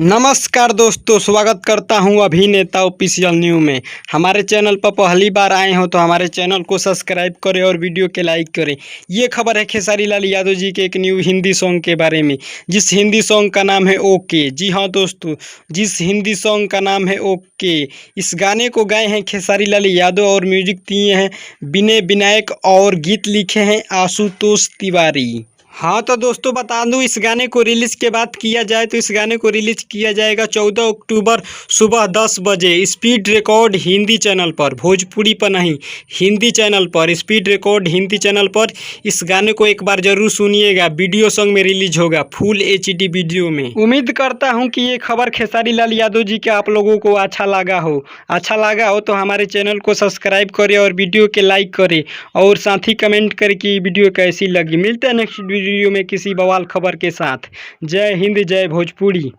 नमस्कार दोस्तों, स्वागत करता हूं अभिनेता ऑफिशियल न्यू में। हमारे चैनल पर पहली बार आए हो तो हमारे चैनल को सब्सक्राइब करें और वीडियो के लाइक करें। ये खबर है खेसारी लाल यादव जी के एक न्यू हिंदी सॉन्ग के बारे में, जिस हिंदी सॉन्ग का नाम है ओके। जी हाँ दोस्तों, जिस हिंदी सॉन्ग का नाम है ओके, इस गाने को गाए हैं खेसारी लाल यादव और म्यूजिक दिए हैं विनय विनायक और गीत लिखे हैं आशुतोष तिवारी। हाँ तो दोस्तों बता दूं, इस गाने को रिलीज़ के बात किया जाए तो इस गाने को रिलीज़ किया जाएगा 14 अक्टूबर सुबह 10 बजे स्पीड रिकॉर्ड हिंदी चैनल पर, भोजपुरी पर नहीं, हिंदी चैनल पर, स्पीड रिकॉर्ड हिंदी चैनल पर। इस गाने को एक बार ज़रूर सुनिएगा। वीडियो सॉन्ग में रिलीज होगा फुल HD वीडियो में। उम्मीद करता हूँ कि ये खबर खेसारी लाल यादव जी के आप लोगों को अच्छा लगा हो तो हमारे चैनल को सब्सक्राइब करें और वीडियो के लाइक करें और साथ ही कमेंट करें कि वीडियो कैसी लगी। मिलते हैं नेक्स्ट वीडियो में किसी बवाल खबर के साथ। जय हिंद, जय भोजपुरी।